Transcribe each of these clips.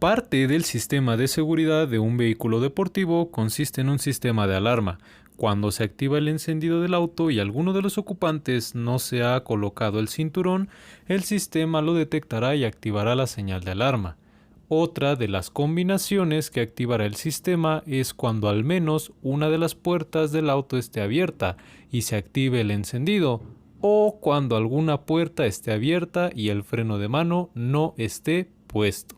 Parte del sistema de seguridad de un vehículo deportivo consiste en un sistema de alarma. Cuando se activa el encendido del auto y alguno de los ocupantes no se ha colocado el cinturón, el sistema lo detectará y activará la señal de alarma. Otra de las combinaciones que activará el sistema es cuando al menos una de las puertas del auto esté abierta y se active el encendido, o cuando alguna puerta esté abierta y el freno de mano no esté puesto.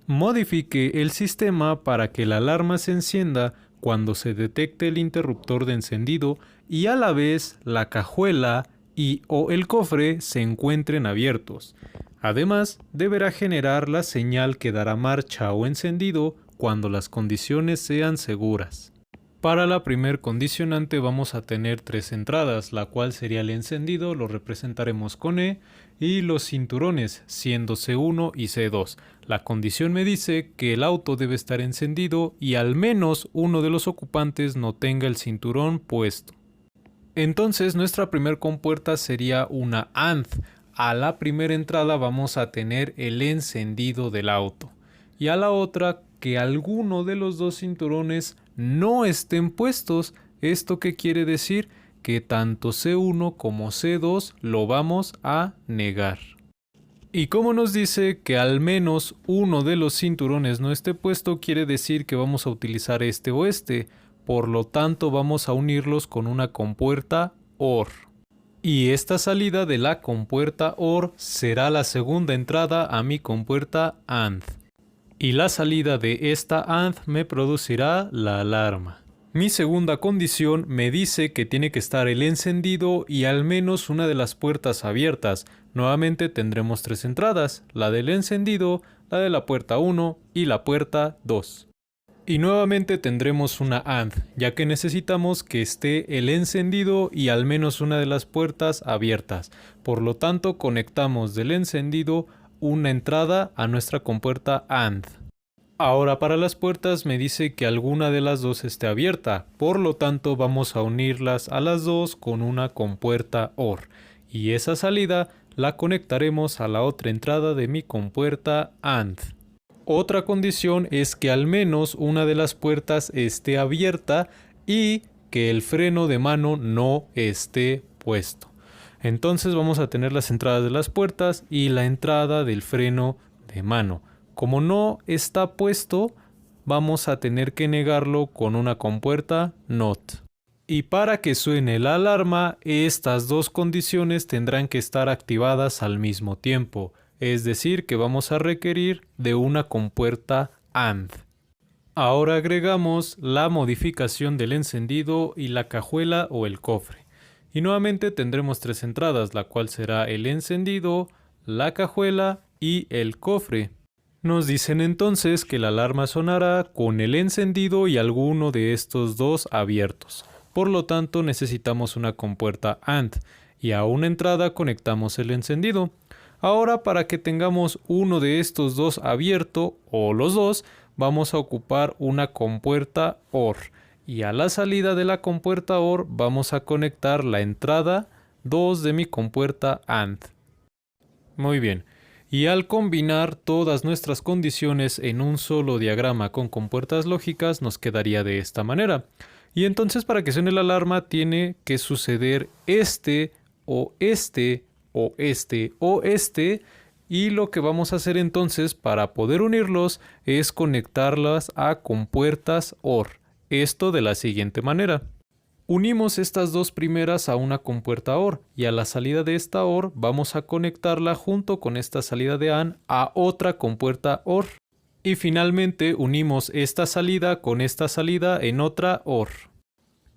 Modifique el sistema para que la alarma se encienda cuando se detecte el interruptor de encendido y a la vez la cajuela o el cofre se encuentren abiertos. Además, deberá generar la señal que dará marcha o encendido cuando las condiciones sean seguras. Para la primer condicionante vamos a tener 3 entradas, la cual sería el encendido, lo representaremos con E, y los cinturones, siendo C1 y C2. La condición me dice que el auto debe estar encendido y al menos uno de los ocupantes no tenga el cinturón puesto. Entonces nuestra primer compuerta sería una AND. A la primera entrada vamos a tener el encendido del auto y a la otra que alguno de los dos cinturones no estén puestos. ¿Esto qué quiere decir? Que tanto C1 como C2 lo vamos a negar. Y como nos dice que al menos uno de los cinturones no esté puesto, quiere decir que vamos a utilizar este o este. Por lo tanto, vamos a unirlos con una compuerta OR. Y esta salida de la compuerta OR será la segunda entrada a mi compuerta AND. Y la salida de esta AND me producirá la alarma. Mi segunda condición me dice que tiene que estar el encendido y al menos una de las puertas abiertas. Nuevamente tendremos 3 entradas, la del encendido, la de la puerta 1 y la puerta 2. Y nuevamente tendremos una AND, ya que necesitamos que esté el encendido y al menos una de las puertas abiertas. Por lo tanto, conectamos del encendido una entrada a nuestra compuerta AND. Ahora para las puertas me dice que alguna de las dos esté abierta, por lo tanto vamos a unirlas a las dos con una compuerta OR. Y esa salida la conectaremos a la otra entrada de mi compuerta AND. Otra condición es que al menos una de las puertas esté abierta y que el freno de mano no esté puesto. Entonces vamos a tener las entradas de las puertas y la entrada del freno de mano. Como no está puesto, vamos a tener que negarlo con una compuerta NOT. Y para que suene la alarma, estas dos condiciones tendrán que estar activadas al mismo tiempo. Es decir, que vamos a requerir de una compuerta AND. Ahora agregamos la modificación del encendido y la cajuela o el cofre. Y nuevamente tendremos 3 entradas, la cual será el encendido, la cajuela y el cofre. Nos dicen entonces que la alarma sonará con el encendido y alguno de estos dos abiertos. Por lo tanto necesitamos una compuerta AND y a una entrada conectamos el encendido. Ahora para que tengamos uno de estos dos abierto o los dos, vamos a ocupar una compuerta OR. Y a la salida de la compuerta OR vamos a conectar la entrada 2 de mi compuerta AND. Muy bien. Y al combinar todas nuestras condiciones en un solo diagrama con compuertas lógicas nos quedaría de esta manera. Y entonces para que suene la alarma tiene que suceder este o este o este o este. Y lo que vamos a hacer entonces para poder unirlos es conectarlas a compuertas OR. Esto de la siguiente manera. Unimos estas dos primeras a una compuerta OR y a la salida de esta OR vamos a conectarla junto con esta salida de AND a otra compuerta OR. Y finalmente unimos esta salida con esta salida en otra OR.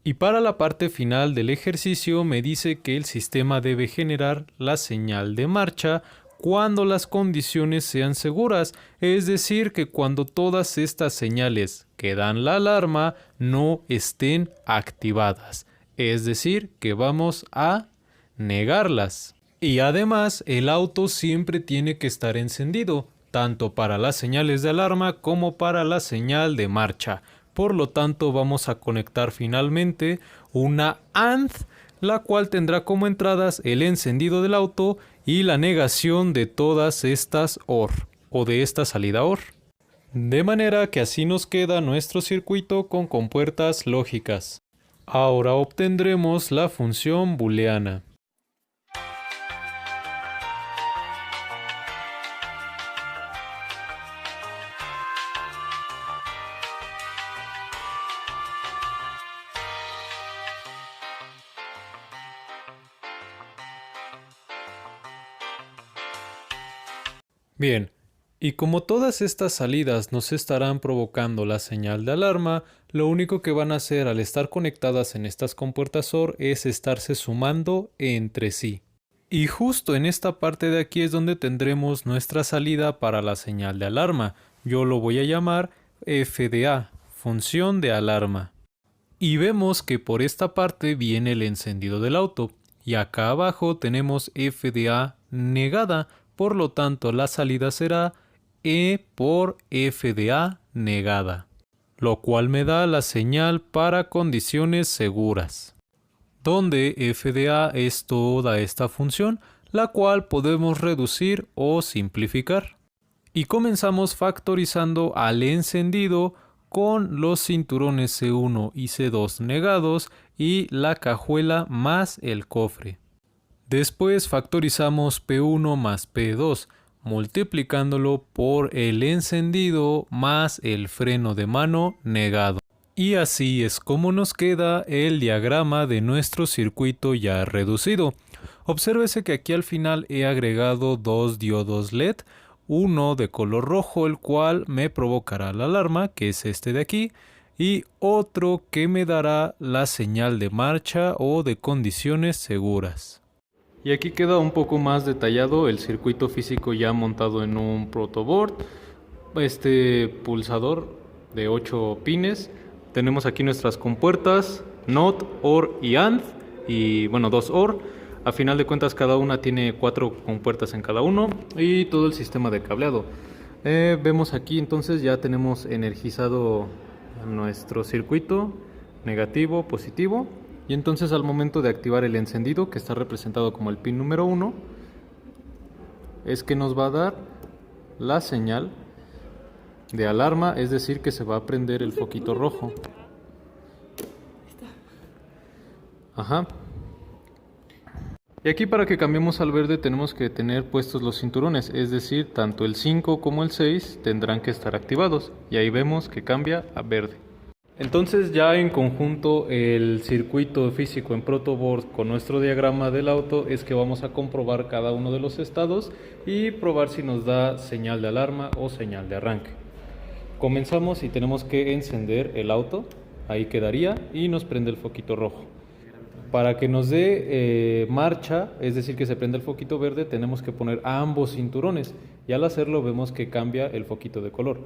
Y para la parte final del ejercicio me dice que el sistema debe generar la señal de marcha cuando las condiciones sean seguras, es decir, que cuando todas estas señales que dan la alarma no estén activadas, es decir, que vamos a negarlas. Y además, el auto siempre tiene que estar encendido, tanto para las señales de alarma como para la señal de marcha. Por lo tanto, vamos a conectar finalmente una AND, la cual tendrá como entradas el encendido del auto y la negación de todas estas OR o de esta salida OR. De manera que así nos queda nuestro circuito con compuertas lógicas. Ahora obtendremos la función booleana. Bien, y como todas estas salidas nos estarán provocando la señal de alarma, lo único que van a hacer al estar conectadas en estas compuertas OR es estarse sumando entre sí. Y justo en esta parte de aquí es donde tendremos nuestra salida para la señal de alarma. Yo lo voy a llamar f de a, función de alarma. Y vemos que por esta parte viene el encendido del auto. Y acá abajo tenemos f de a negada. Por lo tanto, la salida será E por f de a negada, lo cual me da la señal para condiciones seguras, donde f de a es toda esta función, la cual podemos reducir o simplificar. Y comenzamos factorizando al encendido con los cinturones C1 y C2 negados y la cajuela más el cofre. Después factorizamos P1 más P2, multiplicándolo por el encendido más el freno de mano negado. Y así es como nos queda el diagrama de nuestro circuito ya reducido. Obsérvese que aquí al final he agregado dos diodos LED, uno de color rojo, el cual me provocará la alarma, que es este de aquí, y otro que me dará la señal de marcha o de condiciones seguras. Y aquí queda un poco más detallado el circuito físico ya montado en un protoboard. Este pulsador de 8 pines. Tenemos aquí nuestras compuertas NOT, OR y AND. Y bueno, 2 OR. A final de cuentas cada una tiene 4 compuertas en cada uno. Y todo el sistema de cableado. Vemos aquí entonces ya tenemos energizado nuestro circuito. Negativo, positivo. Y entonces al momento de activar el encendido, que está representado como el pin número 1, es que nos va a dar la señal de alarma, es decir, que se va a prender el foquito rojo. Ajá. Y aquí para que cambiemos al verde tenemos que tener puestos los cinturones, es decir, tanto el 5 como el 6 tendrán que estar activados. Y ahí vemos que cambia a verde. Entonces ya en conjunto el circuito físico en protoboard con nuestro diagrama del auto es que vamos a comprobar cada uno de los estados y probar si nos da señal de alarma o señal de arranque. Comenzamos y tenemos que encender el auto, ahí quedaría, y nos prende el foquito rojo. Para que nos dé marcha, es decir que se prenda el foquito verde, tenemos que poner ambos cinturones y al hacerlo vemos que cambia el foquito de color.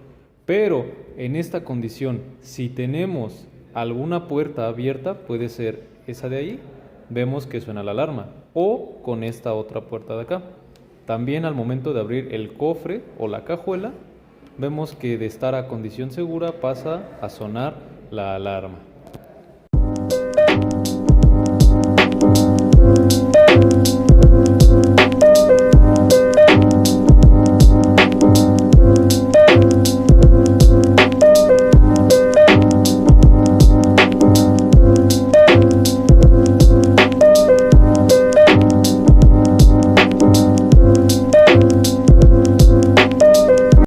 Pero en esta condición, si tenemos alguna puerta abierta, puede ser esa de ahí, vemos que suena la alarma, o con esta otra puerta de acá. También al momento de abrir el cofre o la cajuela, vemos que de estar a condición segura pasa a sonar la alarma.